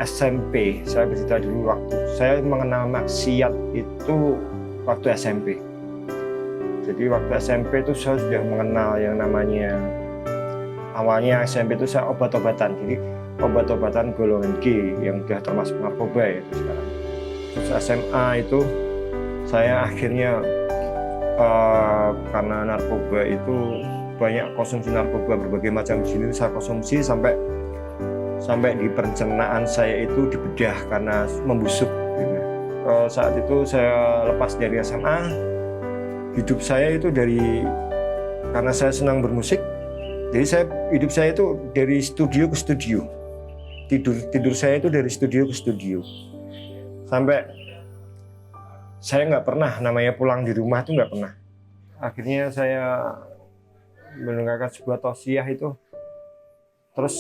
SMP, saya bercerita dulu waktu saya mengenal maksiat itu waktu SMP. Jadi waktu SMP itu saya sudah mengenal yang namanya, awalnya SMP itu saya obat-obatan, jadi obat-obatan golongan G yang sudah termasuk narkoba ya itu sekarang. Terus SMA itu saya akhirnya karena narkoba itu banyak konsumsi narkoba berbagai macam jenis saya konsumsi sampai di pencernaan saya itu dibedah karena membusuk gitu. Saat itu saya lepas dari SMA, hidup saya itu karena saya senang bermusik, jadi hidup saya itu dari studio ke studio, tidur saya itu dari studio ke studio, sampai saya nggak pernah namanya pulang di rumah itu nggak pernah. Akhirnya saya mendengarkan sebuah tausiah itu, terus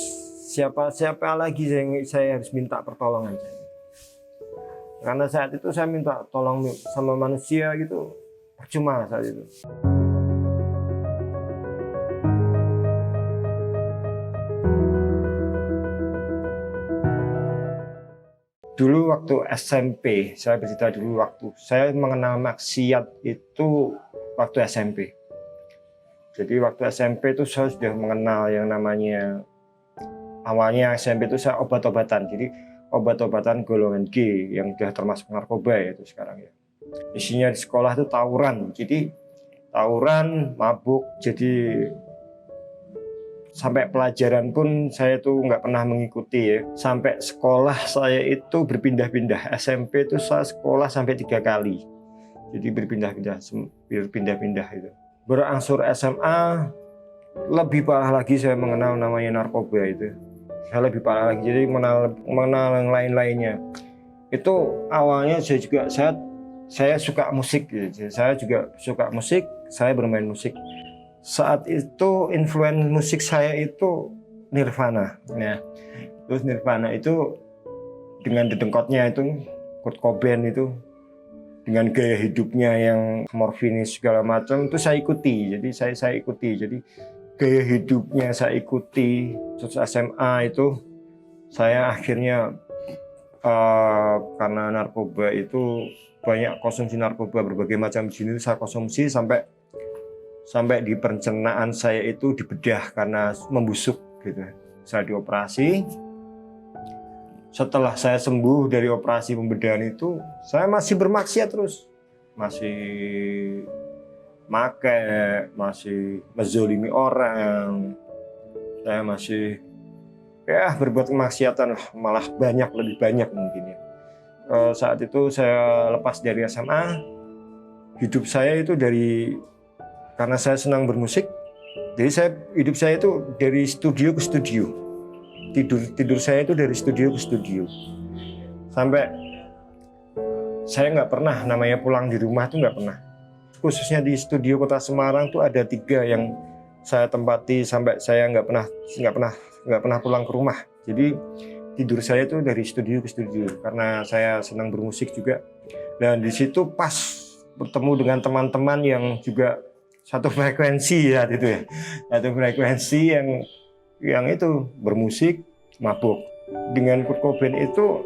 siapa lagi saya harus minta pertolongan saya. Karena saat itu saya minta tolong sama manusia gitu, percuma saat itu. Dulu waktu SMP, saya bercerita dulu waktu saya mengenal maksiat itu waktu SMP. Jadi waktu SMP itu saya sudah mengenal yang namanya, awalnya SMP itu saya obat-obatan, jadi obat-obatan golongan G yang sudah termasuk narkoba ya itu sekarang ya. Isinya di sekolah itu tawuran, jadi tawuran, mabuk, jadi sampai pelajaran pun saya tuh nggak pernah mengikuti ya. Sampai sekolah saya itu berpindah-pindah, SMP itu saya sekolah sampai 3 kali, jadi berpindah-pindah itu. Berangsur SMA, lebih parah lagi saya mengenal namanya narkoba itu. Saya lebih parah lagi, jadi mengenal yang lain-lainnya. Itu awalnya saya suka musik, gitu. Saya juga suka musik, saya bermain musik. Saat itu influence musik saya itu Nirvana. Nah, terus Nirvana itu dengan dedengkotnya itu Kurt Cobain itu, dengan gaya hidupnya yang morfinis segala macam itu saya ikuti. Jadi saya ikuti. Jadi gaya hidupnya saya ikuti. Terus SMA itu saya akhirnya karena narkoba itu banyak konsumsi narkoba berbagai macam jenis saya konsumsi sampai di pencernaan saya itu dibedah karena membusuk gitu. Saya dioperasi. Setelah saya sembuh dari operasi pembedahan itu, saya masih bermaksiat terus, masih make, masih menzolimi orang, saya masih berbuat kemaksiatan, malah lebih banyak mungkin ya. Saat itu saya lepas dari SMA, hidup saya itu karena saya senang bermusik, jadi hidup saya itu dari studio ke studio. Tidur saya itu dari studio ke studio, sampai saya nggak pernah namanya pulang di rumah itu nggak pernah. Khususnya di studio Kota Semarang tuh ada 3 yang saya tempati sampai saya nggak pernah pulang ke rumah. Jadi tidur saya itu dari studio ke studio karena saya senang bermusik juga. Dan di situ pas bertemu dengan teman-teman yang juga satu frekuensi ya itu ya, satu frekuensi yang itu bermusik, mabuk. Dengan Kurt Cobain itu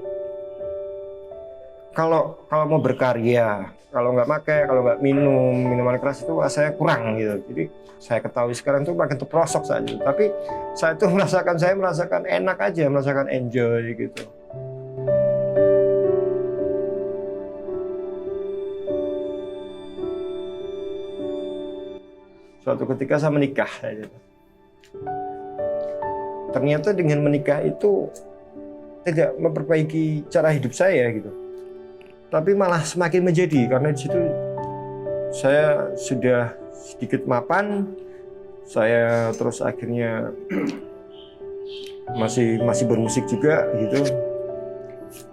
kalau mau berkarya, kalau nggak pakai, kalau nggak minum minuman keras itu saya kurang gitu. Jadi saya ketahui sekarang itu makin terperosok saja. Tapi saya itu merasakan enak aja, merasakan enjoy gitu. Suatu ketika saya menikah. Ternyata dengan menikah itu tidak memperbaiki cara hidup saya gitu, tapi malah semakin menjadi, karena di situ saya sudah sedikit mapan, saya terus akhirnya masih bermusik juga gitu.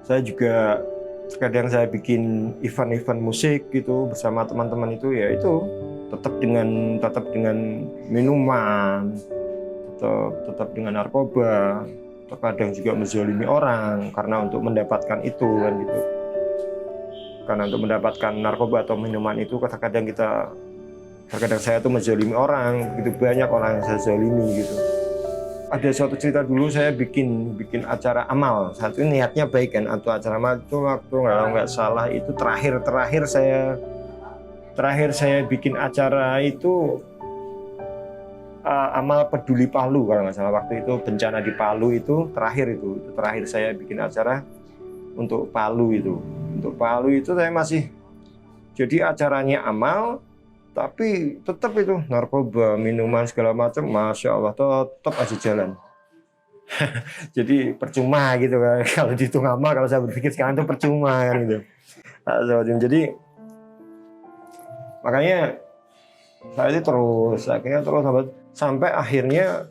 Saya juga kadang saya bikin event-event musik gitu bersama teman-teman itu, ya itu tetap dengan minuman, tetap dengan narkoba, terkadang juga menzolimi orang karena untuk mendapatkan itu kan gitu. Karena untuk mendapatkan narkoba atau minuman itu kadang saya tuh menzolimi orang, begitu banyak orang yang saya zolimi gitu. ada suatu cerita dulu saya bikin acara amal. Satu niatnya baik kan, atau acara amal itu waktu kalau nggak salah itu terakhir saya bikin acara itu amal peduli Palu kalau nggak salah. Waktu itu bencana di Palu itu terakhir saya bikin acara untuk Palu itu. Untuk Palu itu saya masih jadi acaranya amal, tapi tetap itu narkoba, minuman segala macam, masya Allah tetap aja jalan. Jadi percuma gitu kan kalau dihitung amal, kalau saya berpikir sekarang itu percuma kan gitu. Jadi makanya saya itu terus sampai akhirnya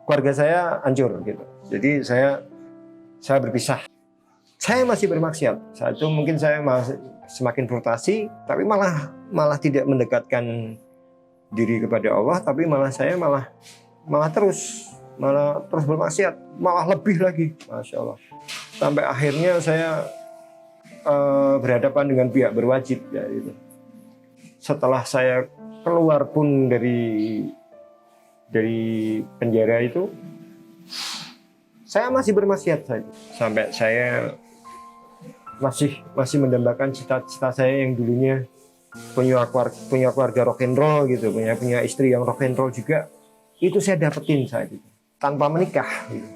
keluarga saya hancur gitu. Jadi saya berpisah. Saya masih bermaksiat. Saat itu mungkin saya masih semakin frustasi, tapi malah tidak mendekatkan diri kepada Allah, tapi malah terus bermaksiat, malah lebih lagi, masya Allah. Sampai akhirnya saya berhadapan dengan pihak berwajib ya itu. Setelah saya keluar pun dari penjara itu, saya masih bermaksiat saja. Sampai saya masih mendambakan cita-cita saya yang dulunya punya keluarga rock and roll gitu, punya istri yang rock and roll juga. Itu saya dapetin saat itu tanpa menikah gitu.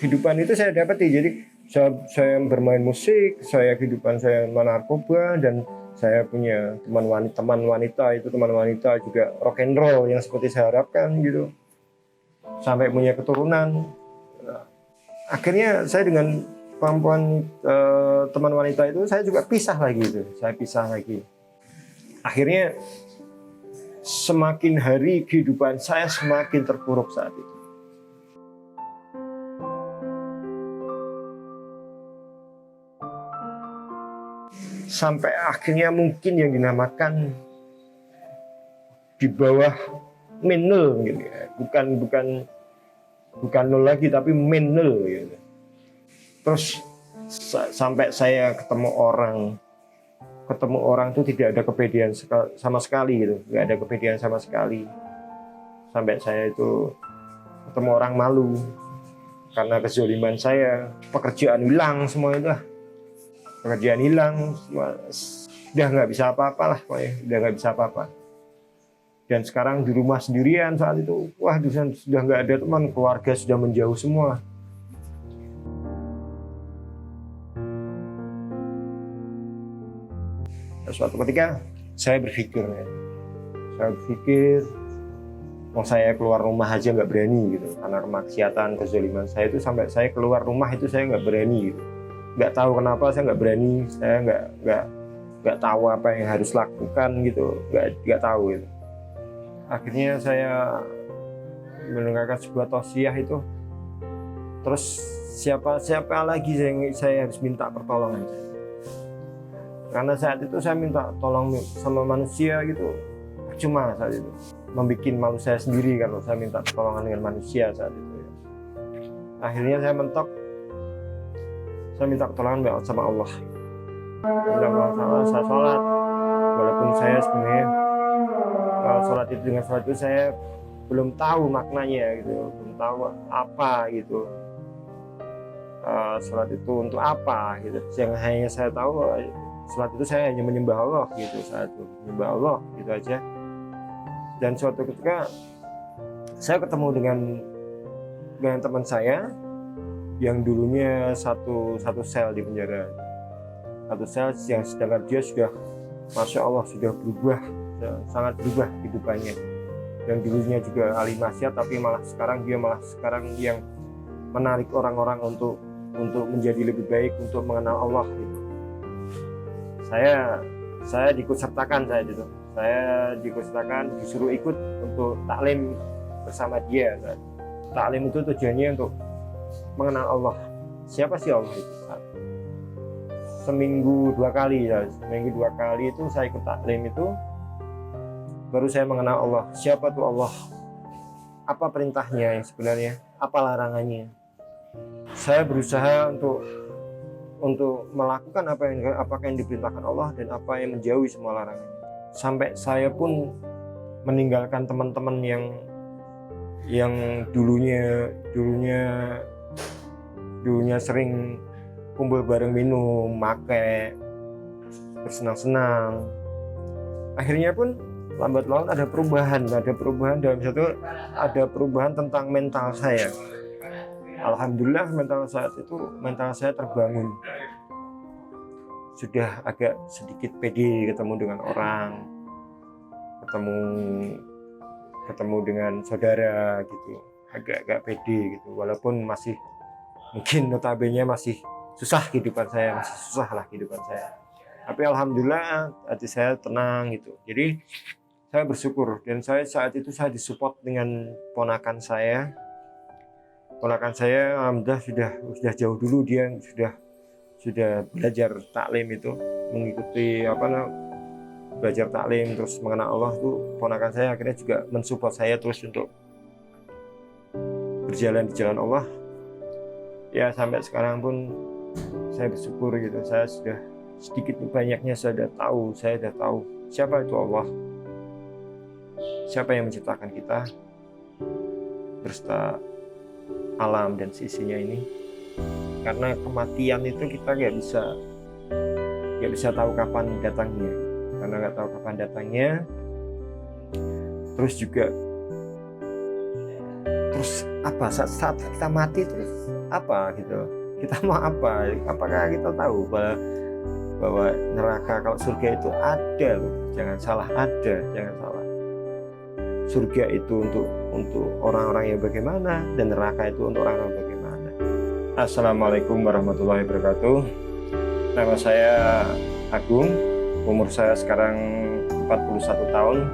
Kehidupan itu saya dapetin. Jadi saya bermain musik, kehidupan saya narkoba, dan saya punya teman wanita juga rock and roll yang seperti saya harapkan gitu. Sampai punya keturunan. Akhirnya saya dengan teman wanita itu saya juga pisah lagi gitu. Akhirnya semakin hari kehidupan saya semakin terpuruk saat itu. Sampai akhirnya mungkin yang dinamakan di bawah -0 gitu ya. Bukan 0 lagi tapi -0 gitu. Terus sampai saya ketemu orang itu tidak ada kepedean sama sekali gitu, nggak ada kepedean sama sekali. Sampai saya itu ketemu orang malu karena kezaliman saya, pekerjaan hilang semua itu lah. Pekerjaan hilang, udah nggak bisa apa-apa lah, udah nggak bisa apa-apa. Dan sekarang di rumah sendirian saat itu, wah sudah nggak ada teman, keluarga sudah menjauh semua. Suatu ketika saya berpikir, mau saya keluar rumah aja nggak berani gitu, karena kemaksiatan, kezaliman saya itu. Sampai saya keluar rumah itu saya nggak berani gitu. Nggak tahu kenapa saya nggak berani, saya nggak tahu apa yang harus lakukan gitu, nggak tahu gitu. Akhirnya saya mendengarkan sebuah tausiah itu, terus siapa lagi saya harus minta pertolongan. Karena saat itu saya minta tolong sama manusia gitu, percuma saat itu. Membuat malu saya sendiri kalau saya minta pertolongan dengan manusia saat itu. Akhirnya saya mentok, saya minta pertolongan sama Allah. Saya sholat, walaupun saya sebenarnya sholat itu saya belum tahu maknanya gitu, belum tahu apa gitu. Sholat itu untuk apa gitu. Yang hanya saya tahu, sholat itu saya hanya menyembah Allah gitu, saat itu menyembah Allah gitu aja. Dan suatu ketika saya ketemu dengan teman saya yang dulunya satu sel di penjara, satu sel yang sedangkan dia sudah, masya Allah, sudah berubah, sangat berubah kehidupannya. Yang dulunya juga ahli maksiat, tapi malah sekarang yang menarik orang-orang untuk menjadi lebih baik, untuk mengenal Allah gitu. Saya diikutsertakan saat itu. Saya disuruh ikut untuk taklim bersama dia. Taklim itu tujuannya untuk mengenal Allah. Siapa sih Allah itu? Seminggu 2 kali itu saya ikut taklim itu, baru saya mengenal Allah. Siapa tuh Allah? Apa perintahnya yang sebenarnya? Apa larangannya? Saya berusaha untuk melakukan apa yang diperintahkan Allah dan apa yang menjauhi semua larangannya. Sampai saya pun meninggalkan teman-teman yang yang dulunya sering kumpul bareng minum, make, bersenang-senang. Akhirnya pun lambat laun ada perubahan dalam satu, ada perubahan tentang mental saya. Alhamdulillah mental saya terbangun. Sudah agak sedikit pede ketemu dengan orang, ketemu dengan saudara gitu, agak pede gitu, walaupun masih mungkin notabene masih susah kehidupan saya, tapi alhamdulillah hati saya tenang gitu. Jadi saya bersyukur, dan saat itu saya disupport dengan ponakan saya alhamdulillah sudah jauh dulu, dia sudah belajar taklim itu, mengikuti belajar taklim terus mengenal Allah tuh. Ponakan saya akhirnya juga mensupport saya terus untuk berjalan di jalan Allah. Ya sampai sekarang pun saya bersyukur gitu. Saya sudah sedikit banyaknya saya sudah tahu siapa itu Allah, siapa yang menciptakan kita berserta alam dan sisinya ini. Karena kematian itu kita nggak bisa tahu kapan datangnya, terus apa saat kita mati, terus apa gitu, kita mau apa, apakah kita tahu bahwa neraka, kalau surga itu ada loh, jangan salah. Surga itu untuk orang-orang yang bagaimana, dan neraka itu untuk orang-orang bagaimana. Assalamualaikum warahmatullahi wabarakatuh. Nama saya Agung, umur saya sekarang 41 tahun.